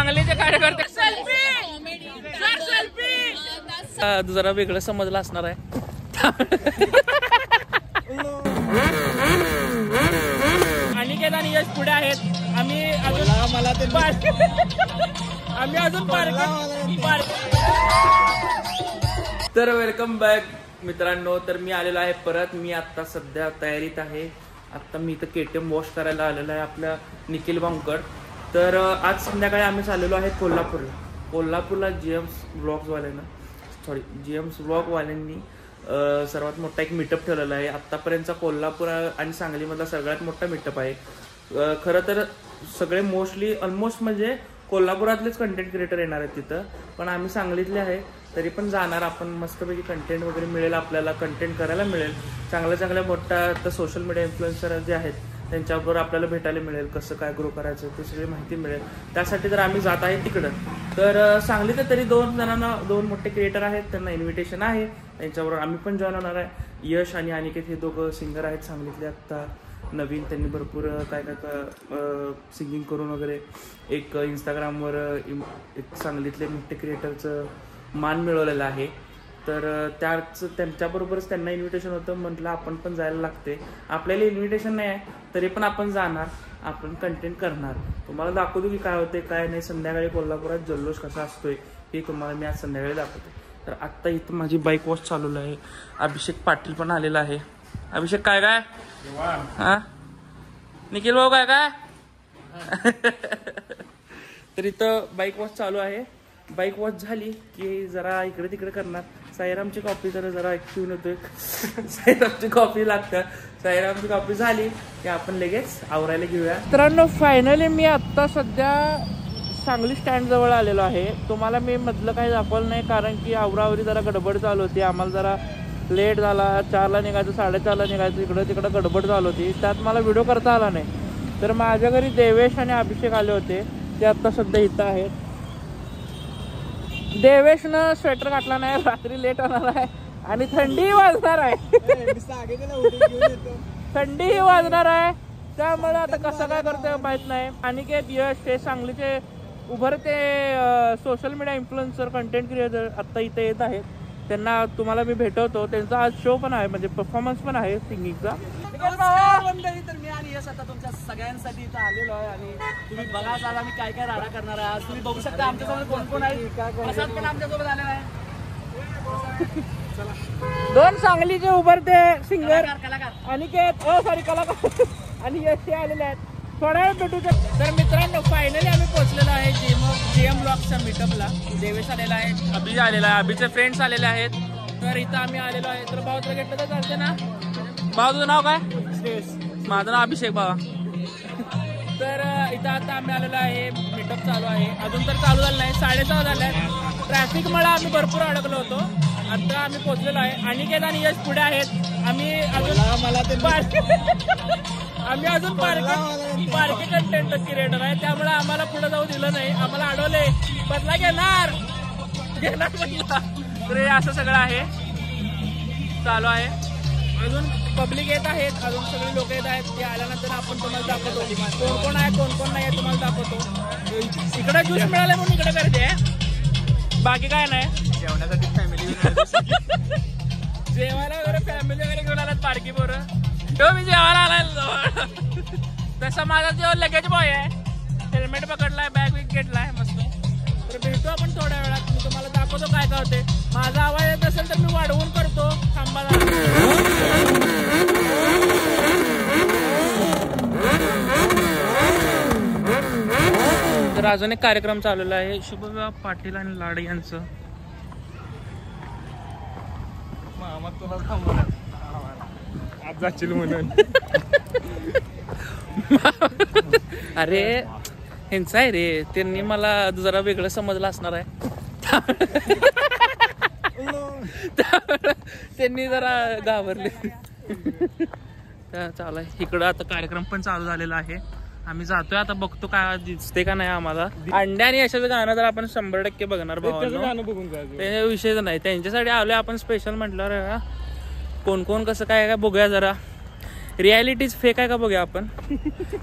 सांगलीचे कार्यकर्ते जरा वेगळं समजलं असणार आहे. अनिकेत आणि यश पुढे आहेत. आम्ही अजून तर वेलकम बॅक मित्रांनो. तर मी आलेलो आहे परत. मी आता सध्या तयारीत आहे. आता मी इथं KTM वॉश करायला आलेलो आहे आपल्या निखिल भाऊंकड. तर आज संध्याकाळी आम्ही चाललेलो आहे कोल्हापूरला GM's ब्लॉगवाल्यांनी सर्वात मोठा एक मीटअप ठेवलेला आहे. आत्तापर्यंतचा कोल्हापूर आणि सांगलीमधला सगळ्यात मोठा मीटअप आहे. खरं तर सगळे ऑलमोस्ट म्हणजे कोल्हापुरातलेच कंटेंट क्रिएटर येणार आहेत तिथं, पण आम्ही सांगलीतले आहे तरी पण जाणार. आपण मस्तपैकी कंटेंट वगैरे मिळेल, आपल्याला कंटेंट करायला मिळेल. चांगल्या मोठ्या तर सोशल मीडिया इन्फ्लुएन्सर जे आहेत त्यांच्याबरोबर आपल्याला भेटायला मिळेल. कसं काय ग्रो करायचं ते सगळी माहिती मिळेल. त्यासाठी तर आम्ही जात आहे तिकडं. तर सांगलीत तरी 2 मोठे क्रिएटर आहेत, त्यांना इन्व्हिटेशन आहे. त्यांच्याबरोबर आम्ही पण जॉईन होणार आहे. यश आणि अनिकेत हे दोघं सिंगर आहेत सांगलीतले आत्ता नवीन. त्यांनी भरपूर काय सिंगिंग करून वगैरे एक इंस्टाग्रामवर एक सांगलीतले मोठे क्रिएटरचं मान मिळवलेलं आहे. तर त्यांच्याबरोबरच त्यांना इन्व्हिटेशन होतं. म्हटलं आपण पण जायला लागते. आपल्याला इन्व्हिटेशन नाही आहे तरी पण आपण जाणार, आपण कंटेंट करणार. तुम्हाला दाखवतो की काय होते काय नाही. संध्याकाळी कोल्हापुरात जल्लोष कसा असतोय हे तुम्हाला मी आज संध्याकाळी दाखवतो. तर आत्ता इथं माझी बाईक वॉश चालवलं आहे. अभिषेक पाटील पण आलेला आहे. अभिषेक काय हा निखिल भाऊ काय तर इथं बाईक वॉश चालू आहे. बाईक वॉश झाली की जरा इकडे तिकडे करणार. साईरामची कॉफी जरा घेऊन येतोय. साईरामची कॉफी लागतं. साईरामची कॉफी झाली की आपण लगेच आवरायला घेऊया. मित्रांनो फायनली मी आत्ता सध्या सांगली स्टँड जवळ आलेलो आहे. तुम्हाला मी मधलं काही दाखवलं नाही कारण की आवरावरी जरा गडबड चालू होती. आम्हाला जरा लेट झाला. 4ला निघायचं 4:30ला निघायचं. इकडं तिकडं गडबड चालू होती. त्यात मला व्हिडिओ करता आला नाही. तर माझ्या घरी देवेश आणि अभिषेक आले होते. ते आत्ता सध्या इथं आहेत. देवेशनं स्वेटर घातला नाही. रात्री लेट होणार आहे आणि थंडी वाजणार आहे. थंडी वाजणार आहे त्यामुळे आता कसं काय करतोय माहित नाही. अनिकेत यश ते सांगलीचे उभरते social media influencer content creator आत्ता इथे येत आहेत. त्यांना तुम्हाला मी भेटवतो. त्यांचा आज शो पण आहे म्हणजे परफॉर्मन्स पण आहे सिंगिंगचा. तर मी आणि यश आता तुमच्या सगळ्यांसाठी इथं आलेलो आहे आणि तुम्ही बघा आज आम्ही काय काय राडा करणार आहे. आज तुम्ही बघू शकता आमच्यासोबत कोण कोण आहे. प्रसाद पण आमच्यासोबत आलेला आहे. 2 सांगलीचे उभरते सिंगर कलाकार अनिकेत कलाकार आणि यश आलेले आहेत. थोड्या वेळ भेटू. तर मित्रांनो फायनली आम्ही पोहोचलेलो आहे GM ब्लॉगच्या मीटअपला. देवेश आलेला आहे, अभि आलेला आहे, अभिचे फ्रेंड्स आलेले आहेत. तर इथं आम्ही आलेलो आहे. तर भाऊ तुला घेतलं तर चालते ना. भाऊ तुझं नाव काय? माझं नाव अभिषेक बाबा. तर इथं आता आम्ही आलेलो आहे. मीटअप चालू आहे. अजून तर चालू झालं नाही. 6:30 झाल्या. ट्रॅफिकमुळे आम्ही भरपूर अडकलो होतो. आता आम्ही पोहोचलेलो आहे. अनिकेत आणि यश पुढे आहेत. आम्ही अजून पार्टी कंटेंट क्रिएटर आहे त्यामुळे आम्हाला पुढे जाऊ दिलं नाही. आम्हाला अडवले. बदला घेणार म्हटलं. तर असं सगळं आहे चालू आहे. अजून पब्लिक येत आहेत. अजून सगळे लोक येत आहेत. ते आल्यानंतर आपण तुम्हाला दाखवतो कोण कोण आहे कोण कोण नाही तुम्हाला दाखवतो. इकडे ज्यूस मिळाले म्हणून इकडे करते. बाकी काय नाही. जेवण्यासाठी फॅमिली जेवायला वगैरे फॅमिली वगैरे घेऊन आलात पारखी पोरं. तो मी जेवायला आलाय. तसा माझा जेवण लगेच बॉय आहे. हेल्मेट पकडलाय, बॅग विक घेतलाय मस्त. तर भेटतो आपण थोड्या वेळात. मी तुम्हाला दाखवतो काय काय होते. माझा आवाज येत असेल तर मी वाढवून करतो. थांबा. तर अजून एक कार्यक्रम चाललेला आहे शुभविवाह पाटील आणि लाड यांचं. तुला थांबवणार आज जाशील म्हणून. अरे ह्यांचं आहे रे. त्यांनी मला जरा वेगळं समजलं असणार आहे. त्यांनी जरा घाबरले. चालू आहे इकडं आता कार्यक्रम पण चालू झालेला आहे. आम्ही जातोय आता. बघतो काय दिसते का नाही आम्हाला. अंड्या आणि यशाचं गाणं तर आपण 100% बघणार. भावांनो विषयच नाही. त्यांच्यासाठी आलोय आपण स्पेशल म्हटल्यावर. कोण कोण कसं काय बघूया. जरा रियालिटीज फेक आहे का बघूया आपण.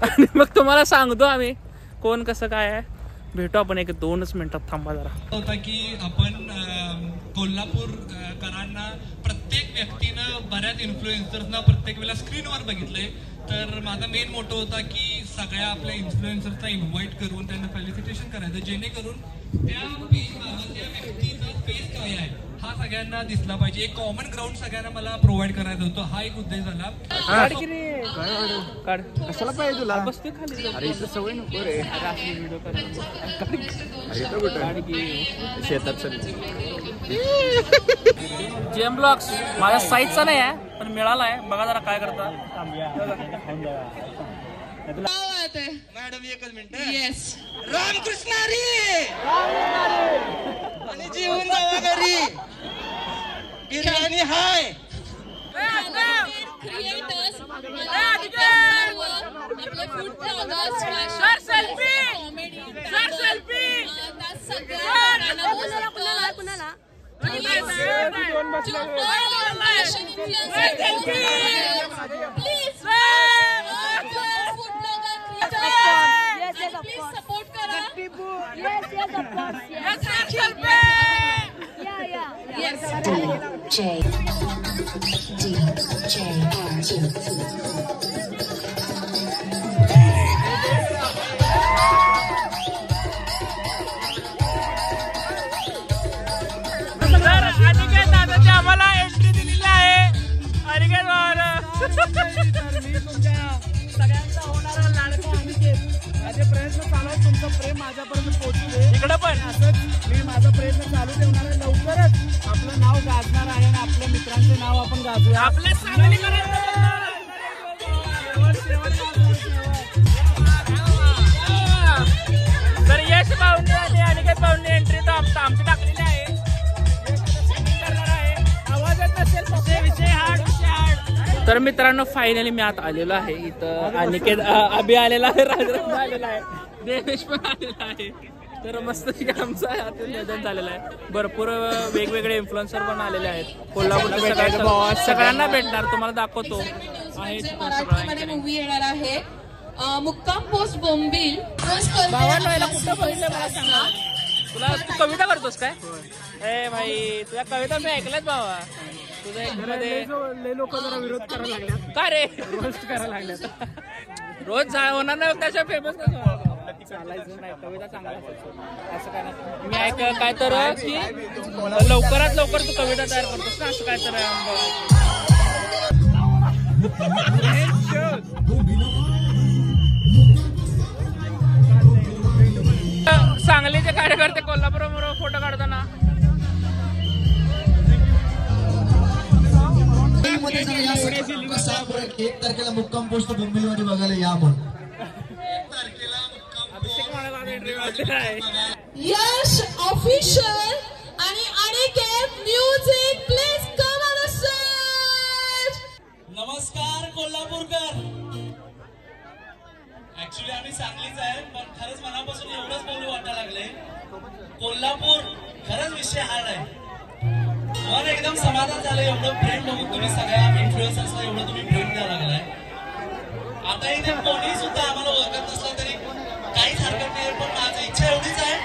आणि मग तुम्हाला सांगतो आम्ही कोण कसं काय आहे. भेटू आपण एक 2 मिनिटात, थांबा जरा. होता की आपण कोल्हापूरकरांना प्रत्येक व्यक्तीनं बऱ्याच इन्फ्लुएन्सर्सना प्रत्येक वेळेला स्क्रीनवर बघितलंय. तर माझा मेन मोटो होता की सगळ्या आपल्या इन्फ्लुएन्सर्सना इन्व्हाइट करून त्यांना फेलिसिटेशन करायचं, जेणेकरून त्या व्यक्तीचा फेस काय आहे हा सगळ्यांना दिसला पाहिजे. एक कॉमन ग्राउंड सगळ्यांना मला प्रोव्हाइड करायचा होतो, हा एक उद्देश झाला. कशाला पाहिजे तुला? बसते खाली. अरे इथं सवय नको रे. शेतात जेम ब्लॉग्स माझ्या साईजचा नाही आहे पण मिळाला आहे. बघा जरा काय करता. मॅडम एकच मिनिट. येस रामकृष्ण हरी आणि जीवन जावा घरी. बिर्याणी हाय. क्रिएटर्स आपले food bloggers, sir selfie, sir selfie, कुणाला सपोर्ट करा. आम्हाला एंट्री दिलेली आहे. अनिकेत भावाला मी तुमच्या सगळ्यांचा होणारा लाडका अनिकेत. माझे प्रयत्न चालू आहेत तुमचं प्रेम माझ्यापर्यंत पोहोचू दे. इकडं पण असंच मी माझा प्रयत्न चालू ठेवणार आहे. लवकरच आपलं नाव गाजणार आहे आणि आपल्या मित्रांचे नाव आपण गाजूया. आपल्या सांगली तर यश पाहुणे आणि अनिकेत पाहुणे एंट्री तर आमची टाकलेली आहे. तर मित्रांनो फायनली मी आता आलेलो आहे. इथं अनिकेत अभि आलेला आहे, राजरत्न आलेला आहे, देवेश पण आलेला आहे. तर मस्त आमचं नियोजन झालेलं आहे. भरपूर वेगवेगळे इन्फ्लुएन्सर पण आलेले आहेत. कोल्हापूर सगळ्यांना भेटणार, तुम्हाला दाखवतो. मराठीमध्ये मूवी येणार आहे मुक्काम पोस्ट बोंबील. भावांनो याला कुठं बघितलं मला सांगा. तुला तू कविता करतोस काय? ए भाई तुझ्या कविता मी ऐकल्यात भावा. तुझ्या लय लोक जरा विरोध करायला लागल्यात. का रे रोस्ट करायला लागल्यात. रोज होणार नाही त्याच्या फेमस चालायचं नाही. कविता चांगला असं काय नाही. मी ऐक काय तर की लवकरात लवकर तू कविता तयार करतोस ना, असं काय तर. सांगलीचे कार्यकर्ते कोल्हापूरवर फोटो काढताना 1 तारखेला मुक्काम पोस्ट बोंबिलमध्ये बघायला या आपण. यश ऑफिशियल आणि Aniket music please come on stage. नमस्कार कोल्हापूरकर. ऍक्च्युली आम्ही सांगलीच आहे, पण खरंच मनापासून एवढंच बोलू वाटायला लागले. कोल्हापूर खरंच विषय हार्ड आहे. मन एकदम समाधान झालं. एवढं प्रेम बघून तुम्ही सगळ्या इन्फ्लुएन्सर्सला एवढं तुम्ही प्रेम द्यायला लागलाय. आता इथे कोणी सुद्धा आम्हाला ओळखत नसला तरी काहीच हरकत नाही. पण माझी इच्छा एवढीच आहे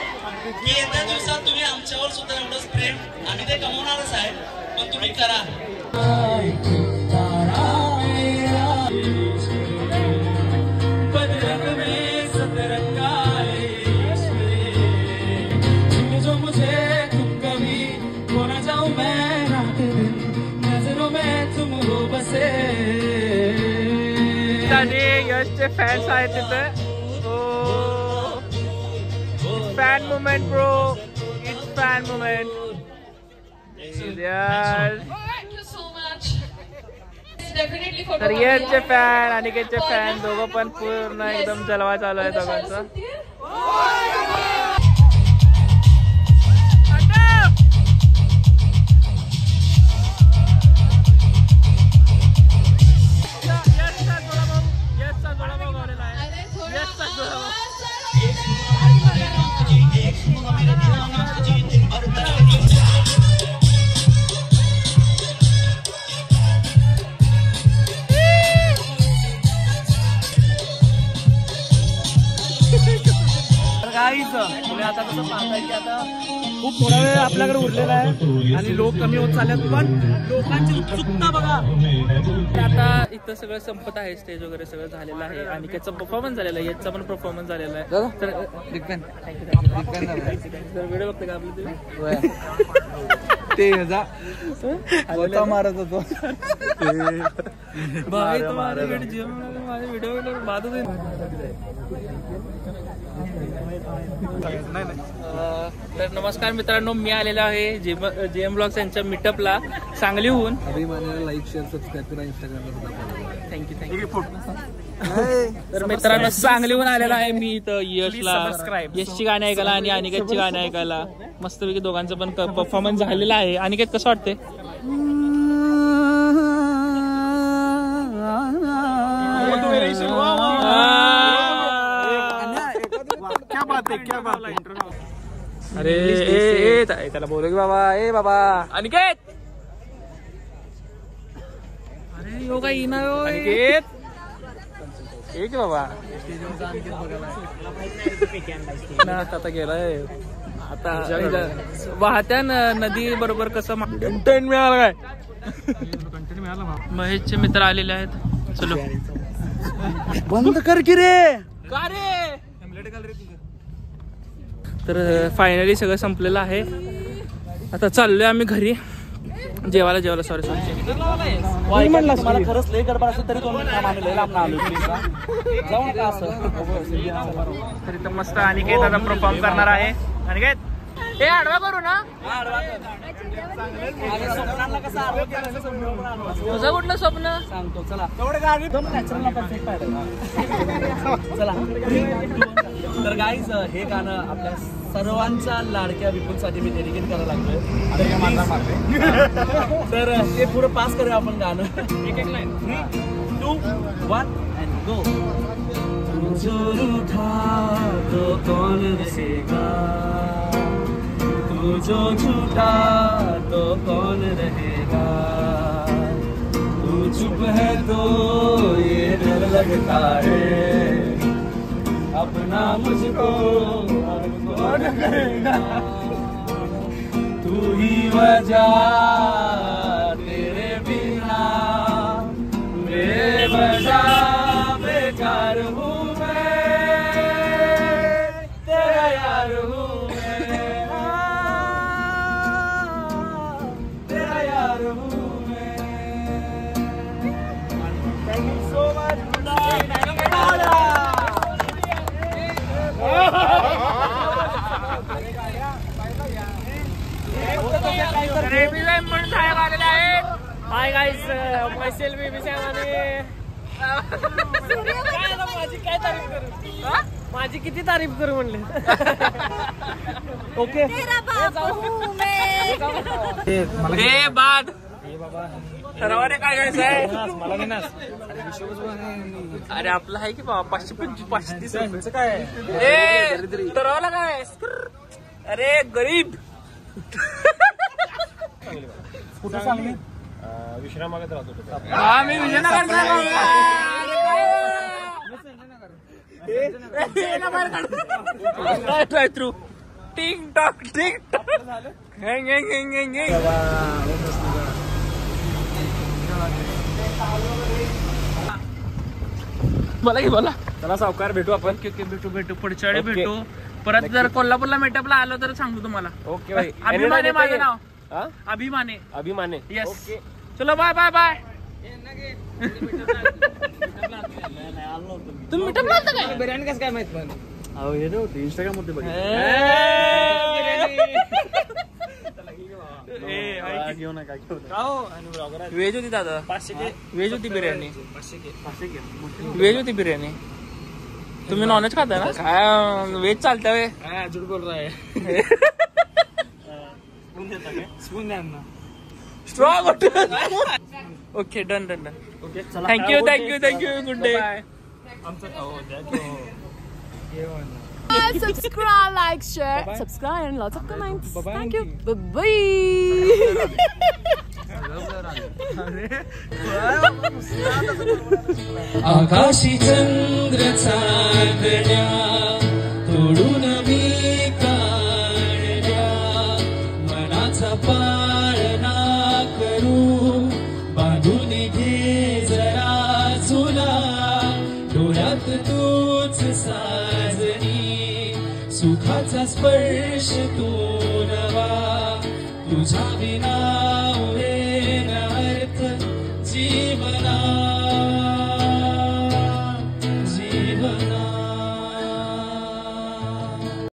की येत्या दिवसात तुम्ही आमच्यावर सुद्धा एवढंच प्रेम, आम्ही ते कमवणारच आहे, पण तुम्ही करा. आणि यशचे फॅन्स आहेत तिथे. Fan movement bro, it's fan movement. तर यशचे फॅन अनिकेतचे फॅन दोघं पण पूर्ण एकदम जलवा चालू आहे दोघांचा. गाईज तुम्ही आता कसं पाहताय की आता खूप थोडा वेळ आपल्याकडे उरलेला आहे आणि लोक कमी होत चाललेत, पण लोकांची उत्सुकता बघा. आता इथं सगळं संपत आहे, स्टेज वगैरे सगळं झालेलं आहे आणि त्याचा परफॉर्मन्स झालेला आहे, याचा पण परफॉर्मन्स झालेला आहे. तर व्हिडिओ बघते का आपलं ते मारत होतो तर नमस्कार मित्रांनो, मी आलेलो आहे जेएम ब्लॉग्स यांच्या मीटअपला सांगलीहून. अभिमानाला लाईक शेअर सबस्क्राईब करा, इंस्टाग्रामला थँक्यू. तर मित्रांनो सांगलीहून आलेला आहे मी इथं यशची गाणी ऐकायला आणि अनिकेतची गाणी ऐकायला. मस्तपैकी दोघांचं पण परफॉर्मन्स झालेला आहे. अनिकेत कसं वाटते? अरे त्याला बोलू की बाबा, ए बाबा अनिकेत, अरे योगा येईना अनिकेत एक बाबा आता गेलाय. आता वाहत्या नदी बरोबर कसं कंटेंट मिळाला काय? महेशचे मित्र आलेले आहेत. चलो बंद कर की रे. का रे? तर फायनली सगळं संपलेलं आहे. आता चाललोय आम्ही घरी जेवायला. सॉरी म्हणला तुम्हाला खरंच लय गडबड असेल तरी तुम्ही लांब आलो जाऊ नका असं. तरी तर मस्त अनिकेत आता परफॉर्म करणार आहे. अनिकेत हे आडवा करू ना, तुझं कुठलं स्वप्न सांगतो. चला चला. तर गाईज हे गाणं आपल्या सर्वांच्या लाडक्या विपुलसाठी मी डेडिकेट करायला लागलोय. तर ते पुढे पास करूया आपण गाणं. एक लाईन 2, 1 and go. जो रूठा तो कौन रहेगा, तू जो झूठा तो कौन रहेगा, तू चुप है तो ये डर लगता है, अपना मुझको कौन करेगा, तू ही वजह तेरे बिना बेवजह बेकार हूँ मैं, तेरा यार हूँ मैं, तेरा यार हूँ मैं. Thank you so much. Hi guys, मैसेल baby माझी किती तारीफ करू म्हणले. ओके बाद ठरवाने काय करायचं आहे. अरे आपलं आहे की बाबा 525 काय ठरवलं काय. अरे गरीब कुठं सांगली विश्रामागत राहतो. हा मी विजयनगर ट्राय थ्रू टिंग टॉक बोला की बोला. चला सावकार भेटू आपण. भेटू पुढच्या वेळी भेटू. परत जर कोल्हापूरला मेटअपला आलो तर सांगतो तुम्हाला. ओके भाई. अभिमाने माझं नाव. अभिमाने येस. चलो बाय बाय बाय. तुम्ही मेटअपला आलता काय? बिर्याणी कसं काय माहित पण हे नव्हती इंस्टाग्राम मध्ये बघ. व्हेज होती दादा. व्हेज होती बिर्याणी. व्हेज होती बिर्याणी. तुम्ही नॉनव्हेज खाता ना? काय व्हेज चालतं वे? झूठ बोल रहा है. स्पून द्या ना. Strong. Okay done. Okay thank you good day. Subscribe, like, share, subscribe, and lots of comments. Thank you. Bye bye. आकाशी चंद्र चांदण्या तोडून मी तूच साजनी, सुखाचा स्पर्श तू नवा, तुझा विना